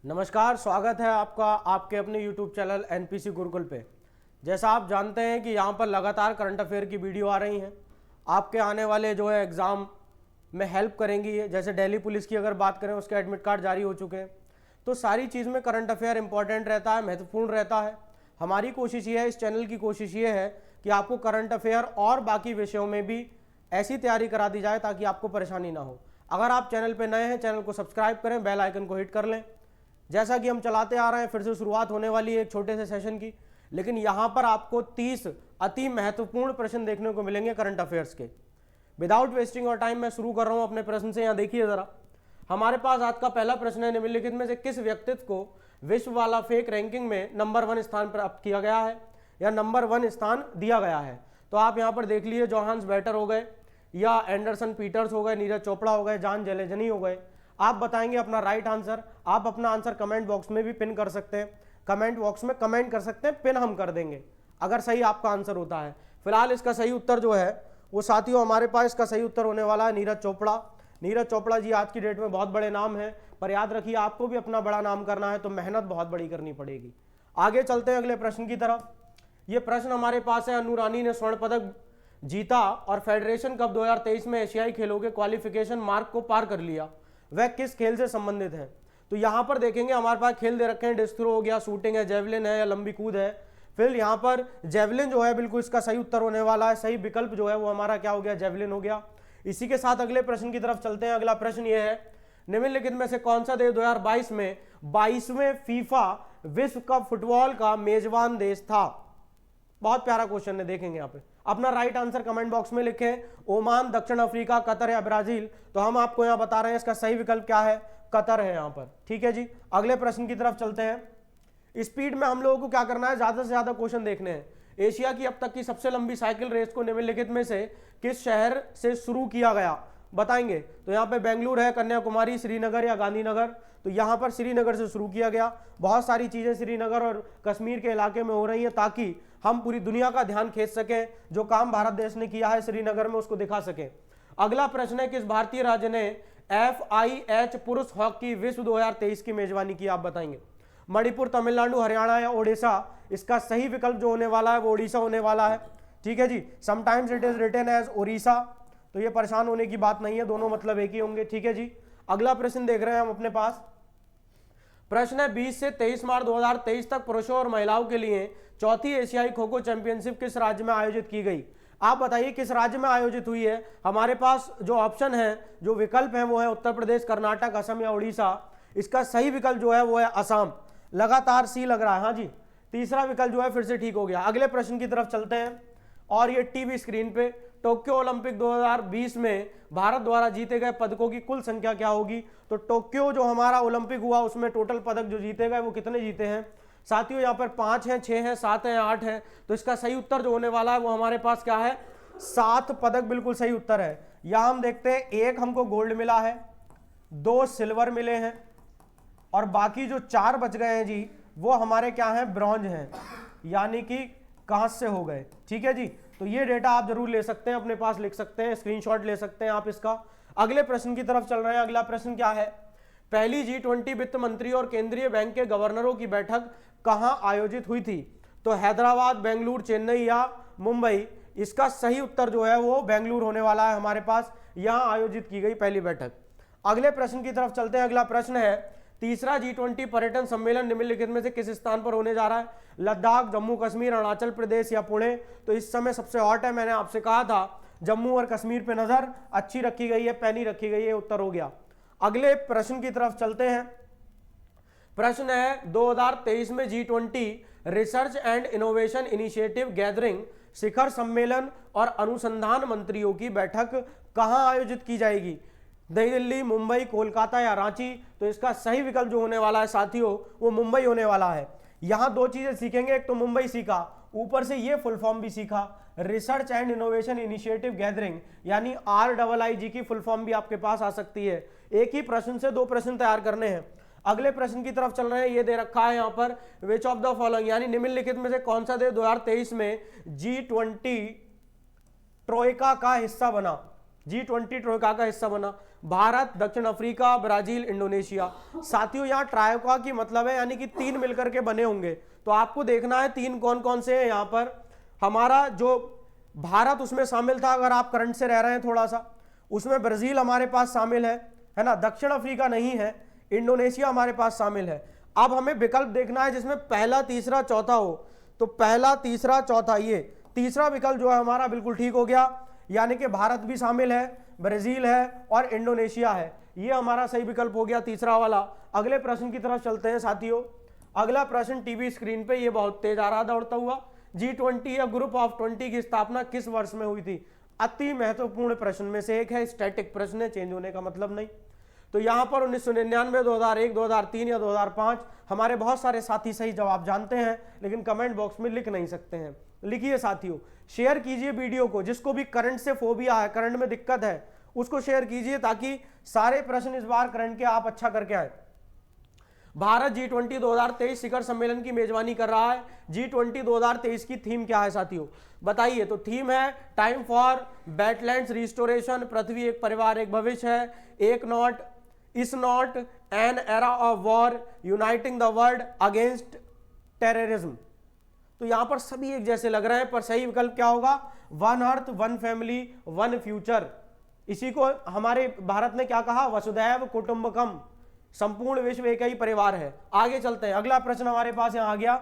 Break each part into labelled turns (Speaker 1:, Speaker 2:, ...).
Speaker 1: नमस्कार, स्वागत है आपका आपके अपने YouTube चैनल एनपीसी गुरुकुल पे। जैसा आप जानते हैं कि यहाँ पर लगातार करंट अफेयर की वीडियो आ रही हैं, आपके आने वाले जो है एग्ज़ाम में हेल्प करेंगी। ये जैसे दिल्ली पुलिस की अगर बात करें, उसके एडमिट कार्ड जारी हो चुके हैं, तो सारी चीज़ में करंट अफेयर इंपॉर्टेंट रहता है, महत्वपूर्ण रहता है। हमारी कोशिश ये है, इस चैनल की कोशिश ये है कि आपको करंट अफेयर और बाकी विषयों में भी ऐसी तैयारी करा दी जाए ताकि आपको परेशानी ना हो। अगर आप चैनल पर नए हैं, चैनल को सब्सक्राइब करें, बेल आइकन को हिट कर लें। जैसा कि हम चलाते आ रहे हैं, फिर से शुरुआत होने वाली है एक छोटे से सेशन की, लेकिन यहां पर आपको 30 अति महत्वपूर्ण प्रश्न देखने को मिलेंगे करंट अफेयर्स के। विदाउट वेस्टिंग और टाइम मैं शुरू कर रहा हूं अपने प्रश्न से। यहां देखिए जरा, हमारे पास आज का पहला प्रश्न है, निम्नलिखित में से किस व्यक्तित्व को विश्व वाला फेक रैंकिंग में नंबर 1 स्थान प्राप्त किया गया है या नंबर 1 स्थान दिया गया है? तो आप यहां पर देख लीजिए, जोहान्स बेटर हो गए या एंडरसन पीटर्स हो गए, नीरज चोपड़ा हो गए, जॉन जेलेजनी हो गए। आप बताएंगे अपना राइट आंसर। आप अपना आंसर कमेंट बॉक्स में भी पिन कर सकते हैं, कमेंट बॉक्स में कमेंट कर सकते हैं, पिन हम कर देंगे अगर सही आपका आंसर होता है। फिलहाल इसका सही उत्तर जो है वो साथियों हमारे पास इसका सही उत्तर होने वाला है नीरज चोपड़ा। नीरज चोपड़ा जी आज की डेट में बहुत बड़े नाम हैं, पर याद रखिए आपको भी अपना बड़ा नाम करना है तो मेहनत बहुत बड़ी करनी पड़ेगी। आगे चलते हैं अगले प्रश्न की तरफ। ये प्रश्न हमारे पास है, अनु रानी ने स्वर्ण पदक जीता और फेडरेशन कप 2023 में एशियाई खेलों के क्वालिफिकेशन मार्क को पार कर लिया, वह किस खेल से संबंधित है? तो यहां पर देखेंगे हमारे पास खेल दे रखे हैं, डिस्क थ्रो हो गया, शूटिंग है, जेवलिन है या लंबी कूद है। फिर यहां पर जेवलिन जो है बिल्कुल इसका सही उत्तर होने वाला है। सही विकल्प जो है वो हमारा क्या हो गया? जेवलिन हो गया। इसी के साथ अगले प्रश्न की तरफ चलते हैं। अगला प्रश्न ये है, निम्नलिखित में से कौन सा देश 2022 में 22वें फीफा विश्व कप फुटबॉल का मेजबान देश था? बहुत प्यारा क्वेश्चन है, देखेंगे यहाँ पे। अपना राइट आंसर कमेंट बॉक्स में लिखें। ओमान, दक्षिण अफ्रीका, कतर या ब्राजील? तो हम आपको यहाँ बता रहे हैं इसका सही विकल्प क्या है, कतर है यहाँ पर। ठीक है जी, अगले प्रश्न की तरफ चलते हैं। स्पीड में हम लोगों को क्या करना है, ज्यादा से ज्यादा क्वेश्चन देखने हैं। एशिया की अब तक की सबसे लंबी साइकिल रेस को निम्नलिखित में से किस शहर से शुरू किया गया? बताएंगे। तो यहाँ पे बेंगलुरु है, कन्याकुमारी, श्रीनगर या गांधीनगर? तो यहाँ पर श्रीनगर से शुरू किया गया। बहुत सारी चीजें श्रीनगर और कश्मीर के इलाके में हो रही हैं ताकि हम पूरी दुनिया का ध्यान खींच सकें। जो काम भारत देश ने किया है श्रीनगर में उसको दिखा सकें। अगला प्रश्न है, किस भारतीय राज्य ने FIH पुरुष हॉकी विश्व 2023 की मेजबानी की? आप बताएंगे। मणिपुर, तमिलनाडु, हरियाणा या ओडिशा? इसका सही विकल्प जो होने वाला है वो ओडिशा होने वाला है। ठीक है जी, sometimes it is written as Odisha, तो ये परेशान होने की बात नहीं है, दोनों मतलब एक ही होंगे। ठीक है जी, अगला प्रश्न देख रहे हैं हम अपने पास। प्रश्न है, 20 से 23 मार्च 2023 तक पुरुषों और महिलाओं के लिए चौथी एशियाई खो खो चैंपियनशिप किस राज्य में आयोजित की गई? आप बताइए किस राज्य में आयोजित हुई है। हमारे पास जो ऑप्शन है, जो विकल्प है वो है उत्तर प्रदेश, कर्नाटक, असम या उड़ीसा। इसका सही विकल्प जो है वो है असम। लगातार सी लग रहा है। हाँ जी, तीसरा विकल्प जो है फिर से ठीक हो गया। अगले प्रश्न की तरफ चलते हैं और ये टीवी स्क्रीन पे, टोक्यो ओलंपिक 2020 में भारत द्वारा जीते गए पदकों की कुल संख्या क्या होगी? तो टोक्यो जो हमारा ओलंपिक हुआ उसमें टोटल पदक जो जीते गए वो कितने जीते हैं साथियों? यहाँ पर 5 हैं, 6 हैं, 7 हैं, 8 हैं। तो इसका सही उत्तर जो होने वाला है वो हमारे पास क्या है? 7 पदक बिल्कुल सही उत्तर है। यहां हम देखते हैं, 1 हमको गोल्ड मिला है, 2 सिल्वर मिले हैं और बाकी जो 4 बच गए हैं जी वो हमारे क्या हैं? ब्रॉन्ज हैं, यानी कि कांस्य हो गए। ठीक है जी, तो ये डेटा आप जरूर ले सकते हैं, अपने पास लिख सकते हैं, स्क्रीनशॉट ले सकते हैं आप इसका। अगले प्रश्न की तरफ चल रहे हैं। अगला प्रश्न क्या है, पहली G20 वित्त मंत्री और केंद्रीय बैंक के गवर्नरों की बैठक कहां आयोजित हुई थी? तो हैदराबाद, बेंगलुरु, चेन्नई या मुंबई? इसका सही उत्तर जो है वो बेंगलुरु होने वाला है। हमारे पास यहां आयोजित की गई पहली बैठक। अगले प्रश्न की तरफ चलते हैं। अगला प्रश्न है, तीसरा G20 पर्यटन सम्मेलन निम्नलिखित में से किस स्थान पर होने जा रहा है? लद्दाख, जम्मू कश्मीर, अरुणाचल प्रदेश या पुणे? तो इस समय सबसे हॉट है, मैंने आपसे कहा था जम्मू और कश्मीर पे नजर अच्छी रखी गई है, पैनी रखी गई है, उत्तर हो गया। अगले प्रश्न की तरफ चलते हैं। प्रश्न है, 2023 में G20 research and innovation initiative gathering शिखर सम्मेलन और अनुसंधान मंत्रियों की बैठक कहां आयोजित की जाएगी? नई दिल्ली, मुंबई, कोलकाता या रांची? तो इसका सही विकल्प जो होने वाला है साथियों वो मुंबई होने वाला है। यहां 2 चीजें सीखेंगे, एक तो मुंबई सीखा, ऊपर से ये फुल फॉर्म भी सीखा, research and innovation initiative gathering, यानी RIIG की फुल फॉर्म भी आपके पास आ सकती है। एक ही प्रश्न से 2 प्रश्न तैयार करने हैं। अगले प्रश्न की तरफ चल रहे हैं। ये दे रखा है यहाँ पर, विच ऑफ द फॉलोइंग, यानी निम्नलिखित में से कौन सा देश 2023 में G20 ट्रोइका का हिस्सा बना? G20 ट्रोइका का हिस्सा बना, भारत, दक्षिण अफ्रीका, ब्राजील, इंडोनेशिया। साथियों यहाँ ट्रायोका की मतलब है यानी कि 3 मिलकर के बने होंगे, तो आपको देखना है 3 कौन कौन से हैं। यहाँ पर हमारा जो भारत उसमें शामिल था, अगर आप करंट से रह रहे हैं थोड़ा सा, उसमें ब्राजील हमारे पास शामिल है ना, दक्षिण अफ्रीका नहीं है, इंडोनेशिया हमारे पास शामिल है। अब हमें विकल्प देखना है जिसमें पहला, तीसरा, चौथा हो, तो पहला, तीसरा, चौथा, ये तीसरा विकल्प जो है हमारा बिल्कुल ठीक हो गया, यानी कि भारत भी शामिल है, ब्राजील है और इंडोनेशिया है, ये हमारा सही विकल्प हो गया तीसरा वाला। अगले प्रश्न की तरफ चलते हैं साथियों। अगला प्रश्न टीवी स्क्रीन पे ये बहुत तेज आ रहा दौड़ता हुआ, G20 या ग्रुप ऑफ 20 की स्थापना किस वर्ष में हुई थी? अति महत्वपूर्ण प्रश्न में से एक है, स्टैटिक प्रश्न है, चेंज होने का मतलब नहीं। तो यहां पर 1999, 2001, 2003 या 2005, हमारे बहुत सारे साथी सही जवाब जानते हैं लेकिन कमेंट बॉक्स में लिख नहीं सकते हैं। लिखिए साथियों, शेयर कीजिए वीडियो को, जिसको भी करंट से फोबिया है, करंट में दिक्कत है, उसको शेयर कीजिए ताकि सारे प्रश्न इस बार करंट के आप अच्छा करके आए। भारत G20 2023 शिखर सम्मेलन की मेजबानी कर रहा है। G20 2023 की थीम क्या है साथियों, बताइए। तो थीम है टाइम फॉर वेटलैंड्स रिस्टोरेशन, पृथ्वी एक परिवार एक भविष्य है, एक not is not an era of war, uniting the world against terrorism. तो यहां पर सभी एक जैसे लग रहे हैं, पर सही विकल्प क्या होगा? One earth, one family, one future. इसी को हमारे भारत ने क्या कहा? वसुधैव कुटुंबकम, संपूर्ण विश्व एक ही परिवार है। आगे चलते हैं, अगला प्रश्न हमारे पास यहां आ गया।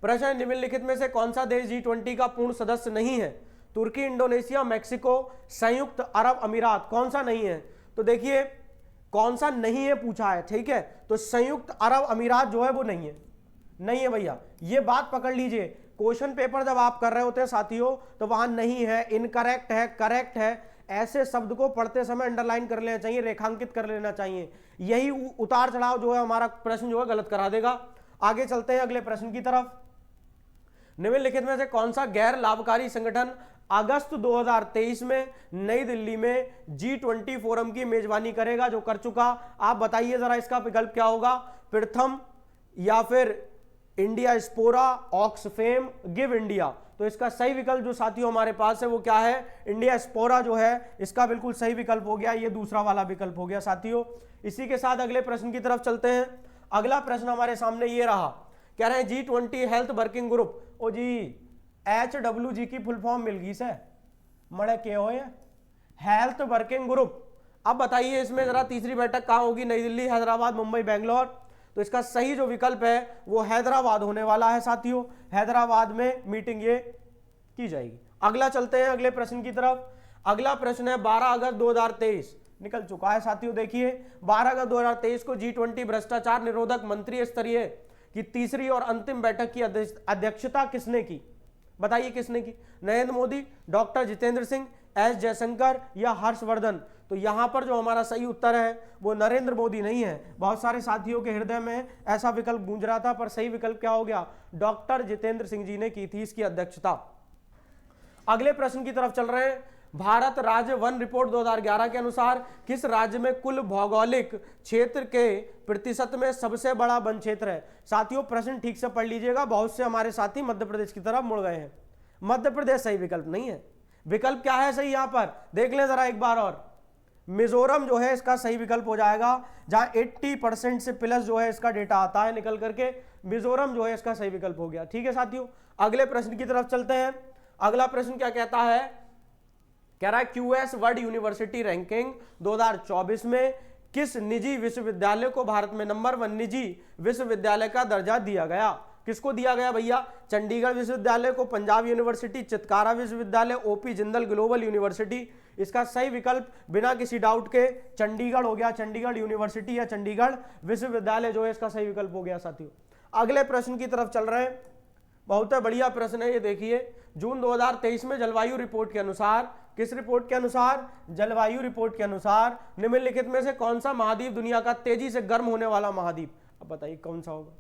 Speaker 1: प्रश्न, निम्नलिखित में से कौन सा देश G20 का पूर्ण सदस्य नहीं है? तुर्की, इंडोनेशिया, मैक्सिको, संयुक्त अरब अमीरात। कौन सा नहीं है? तो देखिए कौन सा नहीं है पूछा है, ठीक है, तो संयुक्त अरब अमीरात जो है वो नहीं है, नहीं है भैया, ये बात पकड़ लीजिए। क्वेश्चन पेपर जब आप कर रहे होते हैं साथियों, तो वहां नहीं है, इनकरेक्ट है, करेक्ट है, ऐसे शब्द को पढ़ते समय अंडरलाइन कर लेना चाहिए, रेखांकित कर लेना चाहिए। यही उतार चढ़ाव जो है हमारा प्रश्न जो है गलत करा देगा। आगे चलते हैं अगले प्रश्न की तरफ। निम्नलिखित में से कौन सा गैर लाभकारी संगठन अगस्त 2023 में नई दिल्ली में G20 फोरम की मेजबानी करेगा, जो कर चुका? आप बताइए जरा इसका विकल्प क्या होगा? प्रथम या फिर India Spora, Oxfam, give India. तो इसका सही विकल्प जो साथियों हमारे पास है वो क्या है? इंडिया स्पोरा जो है इसका बिल्कुल सही विकल्प हो गया, ये दूसरा वाला विकल्प हो गया साथियों। इसी के साथ अगले प्रश्न की तरफ चलते हैं। अगला प्रश्न हमारे सामने ये रहा, कह रहे हैं G20 हेल्थ वर्किंग ग्रुप। ओ जी, HWG की फुल फॉर्म मिल गई से मड़े के हो हेल्थ वर्किंग ग्रुप। अब बताइए इसमें जरा तीसरी बैठक कहाँ होगी? नई दिल्ली, हैदराबाद, मुंबई, बेंगलोर। तो इसका सही जो विकल्प है वो हैदराबाद होने वाला है साथियों, हैदराबाद में मीटिंग ये की जाएगी। अगला चलते हैं अगले प्रश्न की तरफ। अगला प्रश्न है 12 अगस्त 2023 निकल चुका है साथियों। देखिए 12 अगस्त 2023 को G20 भ्रष्टाचार निरोधक मंत्री स्तरीय की तीसरी और अंतिम बैठक की अध्यक्षता किसने की? बताइए किसने की? नरेंद्र मोदी, डॉक्टर जितेंद्र सिंह, एस जयशंकर या हर्षवर्धन। तो यहां पर जो हमारा सही उत्तर है वो नरेंद्र मोदी नहीं है। बहुत सारे साथियों के हृदय में ऐसा विकल्प गूंज रहा था, पर सही विकल्प क्या हो गया? डॉक्टर जितेंद्र सिंह जी ने की थी इसकी अध्यक्षता। अगले प्रश्न की तरफ चल रहे हैं। भारत राज्य वन रिपोर्ट 2011 के अनुसार किस राज्य में कुल भौगोलिक क्षेत्र के प्रतिशत में सबसे बड़ा वन क्षेत्र है? साथियों प्रश्न ठीक से पढ़ लीजिएगा, बहुत से हमारे साथी मध्य प्रदेश की तरफ मुड़ गए हैं। मध्य प्रदेश सही विकल्प नहीं है। विकल्प क्या है सही? यहां पर देख लें जरा एक बार और, मिजोरम जो है इसका सही विकल्प हो जाएगा, जहां 80% से प्लस जो है इसका डेटा आता है निकल करके, मिजोरम जो है इसका सही विकल्प हो गया। ठीक है साथियों, अगले प्रश्न की तरफ चलते हैं। अगला प्रश्न क्या कहता है? कह रहा है QS वर्ल्ड यूनिवर्सिटी रैंकिंग 2024 में किस निजी विश्वविद्यालय को भारत में नंबर 1 निजी विश्वविद्यालय का दर्जा दिया गया? किसको दिया गया भैया? चंडीगढ़ विश्वविद्यालय को, पंजाब यूनिवर्सिटी, चितकारा विश्वविद्यालय, OP जिंदल ग्लोबल यूनिवर्सिटी। इसका सही विकल्प बिना किसी डाउट के चंडीगढ़ हो गया, चंडीगढ़ यूनिवर्सिटी या चंडीगढ़ विश्वविद्यालय जो है इसका सही विकल्प हो गया साथियों। अगले प्रश्न की तरफ चल रहे हैं, बहुत बढ़िया प्रश्न है ये। देखिए जून 2023 में जलवायु रिपोर्ट के अनुसार, किस रिपोर्ट के अनुसार? जलवायु रिपोर्ट के अनुसार निम्नलिखित में से कौन सा महाद्वीप दुनिया का तेजी से गर्म होने वाला महाद्वीप? अब बताइए कौन सा होगा?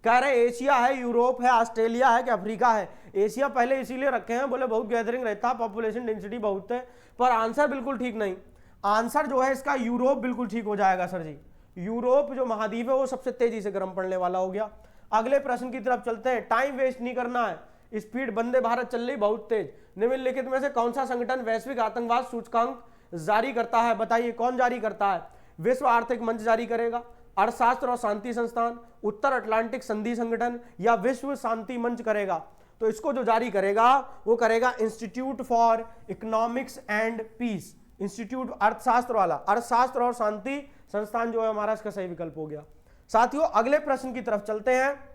Speaker 1: कह रहे एशिया है, यूरोप है, ऑस्ट्रेलिया है कि अफ्रीका है? एशिया पहले इसीलिए रखे हैं, बोले बहुत गैदरिंग रहता, पॉपुलेशन डेंसिटी बहुत है, पर आंसर बिल्कुल ठीक नहीं। आंसर जो है इसका यूरोप बिल्कुल ठीक हो जाएगा सर जी। यूरोप जो महाद्वीप है वो सबसे तेजी से गर्म पड़ने वाला हो गया। अगले प्रश्न की तरफ चलते हैं, टाइम वेस्ट नहीं करना है, स्पीड वंदे भारत चल रही बहुत तेज। निम्नलिखित में से कौन सा संगठन वैश्विक आतंकवाद सूचकांक जारी करता है? बताइए कौन जारी करता है? विश्व आर्थिक मंच जारी करेगा, अर्थशास्त्र और शांति संस्थान, उत्तर अटलांटिक संधि संगठन, या विश्व शांति मंच करेगा? तो इसको जो जारी करेगा वो करेगा institute for economics and peace, institute अर्थशास्त्र वाला, अर्थशास्त्र और शांति संस्थान जो है हमारा इसका सही विकल्प हो गया। साथियों अगले प्रश्न की तरफ चलते हैं।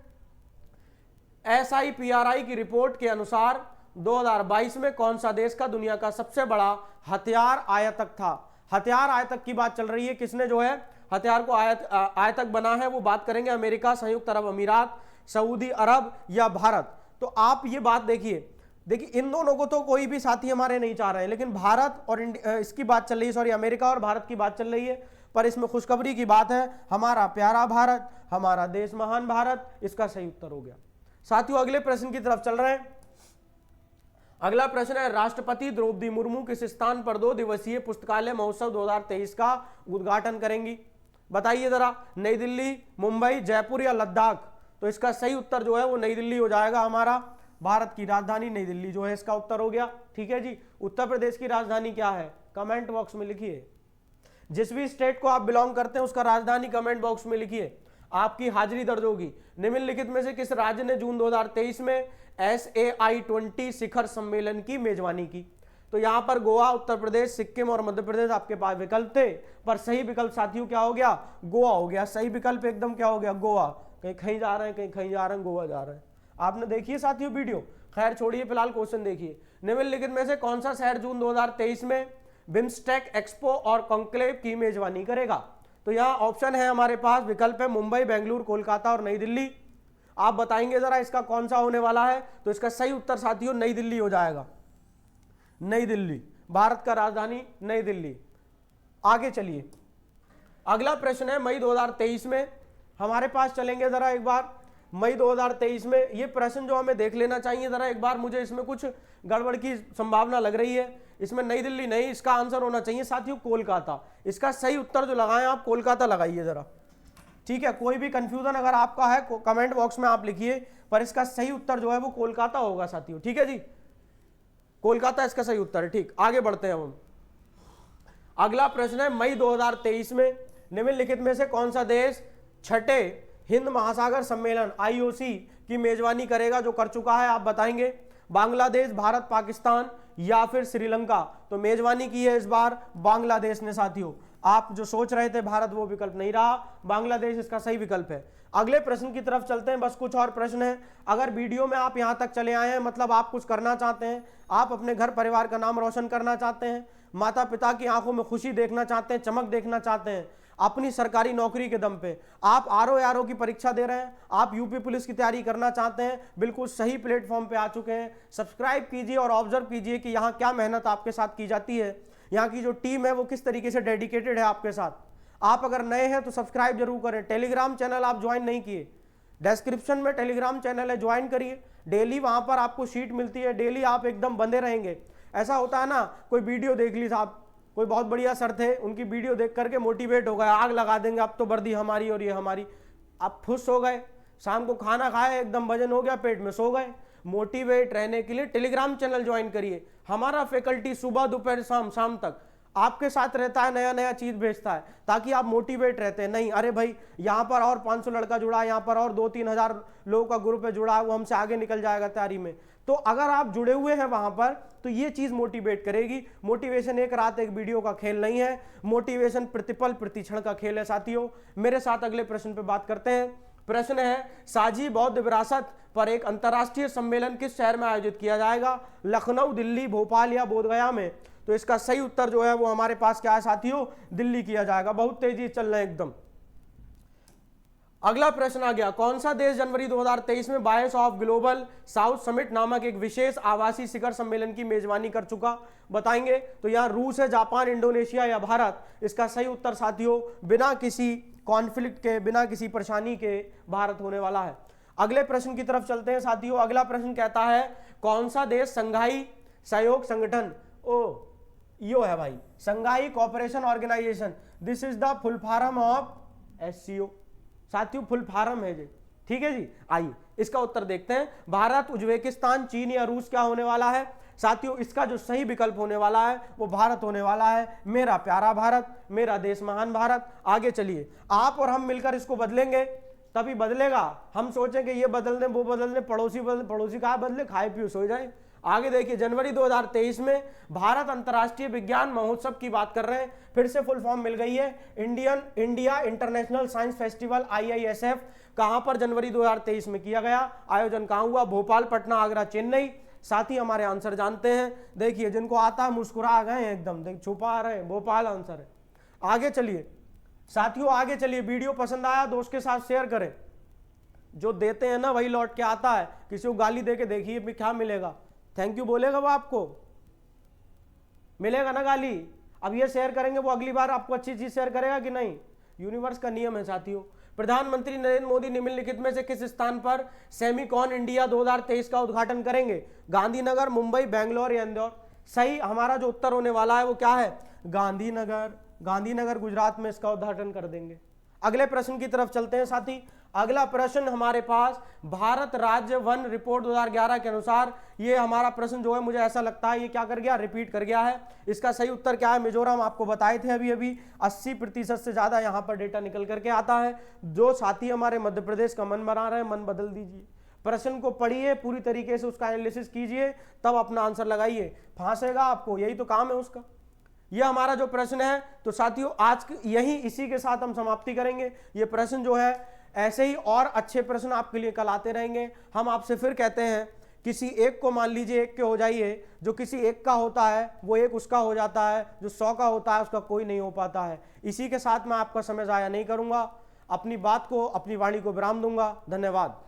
Speaker 1: SIPRI की रिपोर्ट के अनुसार 2022 में कौन सा देश का दुनिया का सबसे बड़ा हथियार आयातक था? हथियार आयातक की बात चल रही है, किसने जो है हथियार को आयातक बना है, वो बात करेंगे अमेरिका, संयुक्त अरब अमीरात, सऊदी अरब या भारत। तो आप ये बात देखिए इन दोनों को तो कोई भी साथी हमारे नहीं चाह रहे हैं, लेकिन भारत और इसकी बात चल रही है, सॉरी अमेरिका और भारत की बात चल रही है। पर इसमें खुशखबरी की बात है, हमारा प्यारा भारत, हमारा देश महान भारत, इसका सही उत्तर हो गया। साथियों अगले प्रश्न की तरफ चल रहे हैं। अगला प्रश्न है, राष्ट्रपति द्रौपदी मुर्मू किस स्थान पर 2 दिवसीय पुस्तकालय महोत्सव 2023 का उद्घाटन करेंगी? बताइए जरा, नई दिल्ली, मुंबई, जयपुर या लद्दाख? तो इसका सही उत्तर जो है वो नई दिल्ली हो जाएगा। हमारा भारत की राजधानी नई दिल्ली जो है इसका उत्तर हो गया। ठीक है जी। उत्तर प्रदेश की राजधानी क्या है? कमेंट बॉक्स में लिखिए। जिस भी स्टेट को आप बिलोंग करते हैं उसका राजधानी कमेंट बॉक्स में लिखिए, आपकी हाजिरी दर्ज होगी। निम्नलिखित में से किस राज्य ने जून 2023 में SAI20 शिखर सम्मेलन की मेजबानी की? तो यहां पर गोवा, उत्तर प्रदेश, सिक्किम और मध्य प्रदेश आपके पास विकल्प थे, पर सही विकल्प साथियों क्या हो गया? गोवा हो गया। सही विकल्प एकदम क्या हो गया? गोवा। कहीं जा रहे हैं, कहीं जा रहे हैं, गोवा जा रहे हैं। आपने देखिए साथियों वीडियो, खैर छोड़िए, फिलहाल क्वेश्चन देखिए। निम्नलिखित में से कौन सा शहर जून 2023 में बिम्स्टेक एक्सपो और कॉन्क्लेव की मेजबानी करेगा? तो यहाँ ऑप्शन है हमारे पास, विकल्प है मुंबई, बेंगलुरु, कोलकाता और नई दिल्ली। आप बताएंगे जरा इसका कौन सा होने वाला है? तो इसका सही उत्तर साथियों नई दिल्ली हो जाएगा। नई दिल्ली, भारत का राजधानी नई दिल्ली। आगे चलिए, अगला प्रश्न है मई 2023 में हमारे पास चलेंगे जरा एक बार। मई 2023 में ये प्रश्न जो हमें देख लेना चाहिए जरा एक बार, मुझे इसमें कुछ गड़बड़ की संभावना लग रही है। इसमें नई दिल्ली नहीं, इसका आंसर होना चाहिए साथियों कोलकाता। इसका सही उत्तर जो लगाएं आप कोलकाता लगाइए जरा, ठीक है। कोई भी कंफ्यूजन अगर आपका है कमेंट बॉक्स में आप लिखिए, पर इसका सही उत्तर जो है वो कोलकाता होगा साथियों। ठीक है जी, कोलकाता इसका सही उत्तर है। ठीक, आगे बढ़ते हैं हम। अगला प्रश्न है, मई 2023 में निम्नलिखित में से कौन सा देश छठे हिंद महासागर सम्मेलन IOC की मेजबानी करेगा? जो कर चुका है आप बताएंगे। बांग्लादेश, भारत, पाकिस्तान या फिर श्रीलंका? तो मेजबानी की है इस बार बांग्लादेश ने साथियों। आप जो सोच रहे थे भारत, वो विकल्प नहीं रहा, बांग्लादेश इसका सही विकल्प है। अगले प्रश्न की तरफ चलते हैं। बस कुछ और प्रश्न है। अगर वीडियो में आप यहां तक चले आए हैं, मतलब आप कुछ करना चाहते हैं, आप अपने घर परिवार का नाम रोशन करना चाहते हैं, माता पिता की आंखों में खुशी देखना चाहते हैं, चमक देखना चाहते हैं अपनी सरकारी नौकरी के दम पे, आप RO की परीक्षा दे रहे हैं, आप यूपी पुलिस की तैयारी करना चाहते हैं, बिल्कुल सही प्लेटफॉर्म पे आ चुके हैं। सब्सक्राइब कीजिए और ऑब्जर्व कीजिए कि यहाँ क्या मेहनत आपके साथ की जाती है, यहाँ की जो टीम है वो किस तरीके से डेडिकेटेड है आपके साथ। आप अगर नए हैं तो सब्सक्राइब जरूर करें। टेलीग्राम चैनल आप ज्वाइन नहीं किए, डिस्क्रिप्शन में टेलीग्राम चैनल है, ज्वाइन करिए। डेली वहां पर आपको शीट मिलती है, डेली आप एकदम बंधे रहेंगे। ऐसा होता है ना, कोई वीडियो देख ली साहब, कोई बहुत बढ़िया सर थे, उनकी वीडियो देख करके मोटिवेट हो गए, आग लगा देंगे अब तो वर्दी हमारी और ये हमारी, आप खुश हो गए, शाम को खाना खाए एकदम वजन हो गया पेट में, सो गए। मोटिवेट रहने के लिए टेलीग्राम चैनल ज्वाइन करिए। हमारा फैकल्टी सुबह दोपहर शाम तक आपके साथ रहता है, नया नया चीज भेजता है, ताकि आप मोटिवेट रहते हैं। नहीं अरे भाई यहाँ पर और 500 लड़का जुड़ा है, यहाँ पर और 2-3 हजार लोगों का ग्रुप है जुड़ा है, वो हमसे आगे निकल जाएगा तैयारी में। तो अगर आप जुड़े हुए हैं वहां पर तो ये चीज मोटिवेट करेगी। मोटिवेशन एक रात एक वीडियो का खेल नहीं है, मोटिवेशन प्रतिपल प्रतिक्षण का खेल है साथियों। मेरे साथ अगले प्रश्न पे बात करते हैं। प्रश्न है, साझी बौद्ध विरासत पर एक अंतरराष्ट्रीय सम्मेलन किस शहर में आयोजित किया जाएगा? लखनऊ, दिल्ली, भोपाल या बोधगया में? तो इसका सही उत्तर जो है वो हमारे पास क्या है साथियों? दिल्ली किया जाएगा। बहुत तेजी चल रहे हैं एकदम। अगला प्रश्न आ गया, कौन सा देश जनवरी 2023 में बायस ऑफ ग्लोबल साउथ समिट नामक एक विशेष आवासीय शिखर सम्मेलन की मेजबानी कर चुका? बताएंगे। तो यहाँ रूस है, जापान, इंडोनेशिया या भारत? इसका सही उत्तर साथियों बिना किसी कॉन्फ्लिक्ट के, बिना किसी परेशानी के भारत होने वाला है। अगले प्रश्न की तरफ चलते हैं साथियों। अगला प्रश्न कहता है, कौन सा देश संघाई सहयोग संगठन, यो है भाई, Shanghai cooperation organisation, this is the full form of SCO साथियों, फुल फॉर्म है जी। ठीक है जी, आइए इसका उत्तर देखते हैं। भारत, उज्बेकिस्तान, चीन या रूस क्या होने वाला है? साथियों इसका जो सही विकल्प होने वाला है वो भारत होने वाला है। मेरा प्यारा भारत, मेरा देश महान भारत। आगे चलिए, आप और हम मिलकर इसको बदलेंगे तभी बदलेगा। हम सोचें कि ये बदल दें वो बदल दें, पड़ोसी कहाँ बदले, खाए पियो सो जाए। आगे देखिए, जनवरी 2023 में भारत अंतर्राष्ट्रीय विज्ञान महोत्सव की बात कर रहे हैं। फिर से फुल फॉर्म मिल गई है, India international science festival IISF। कहां पर जनवरी 2023 में किया गया, आयोजन कहां हुआ, भोपाल, पटना, आगरा, चेन्नई। साथ ही हमारे आंसर जानते हैं, देखिए जिनको आता है मुस्कुरा गए हैं एकदम, देख छुपा रहे हैं, भोपाल आंसर है। आगे चलिए साथियों, आगे चलिए, वीडियो पसंद आया दोस्त के साथ शेयर करें। जो देते हैं ना वही लौट के आता है। किसी को गाली दे के देखिए क्या मिलेगा, थैंक यू बोलेगा वो आपको, मिलेगा ना गाली। अब ये शेयर करेंगे वो अगली बार आपको अच्छी चीज शेयर करेगा कि नहीं, यूनिवर्स का नियम है साथियों। प्रधानमंत्री नरेंद्र मोदी निम्नलिखित में से किस स्थान पर सेमिकॉन इंडिया 2023 का उद्घाटन करेंगे, गांधीनगर, मुंबई, बेंगलोर या इंदौर। सही हमारा जो उत्तर होने वाला है वो क्या है, गांधीनगर गुजरात में इसका उद्घाटन कर देंगे। अगले प्रश्न की तरफ चलते हैं साथी। अगला प्रश्न हमारे पास भारत राज्य वन रिपोर्ट 2011 के अनुसार, ये हमारा प्रश्न जो है मुझे ऐसा लगता है ये क्या कर गया, रिपीट कर गया है। इसका सही उत्तर क्या है, मिजोरम। आपको बताए थे अभी 80% से ज्यादा यहां पर डेटा निकल करके आता है। जो साथी हमारे मध्य प्रदेश का मन बना रहे हैं, मन बदल दीजिए, प्रश्न को पढ़िए पूरी तरीके से, उसका एनालिसिस कीजिए, तब अपना आंसर लगाइए। फांसेगा आपको, यही तो काम है उसका। यह हमारा जो प्रश्न है, तो साथियों आज इसी के साथ हम समाप्ति करेंगे। ये प्रश्न जो है ऐसे ही और अच्छे प्रश्न आपके लिए कल आते रहेंगे। हम आपसे फिर कहते हैं, किसी एक को मान लीजिए एक के हो जाइए, जो किसी एक का होता है वो एक उसका हो जाता है, जो 100 का होता है उसका कोई नहीं हो पाता है। इसी के साथ मैं आपका समय जाया नहीं करूंगा, अपनी बात को, अपनी वाणी को विराम दूंगा। धन्यवाद।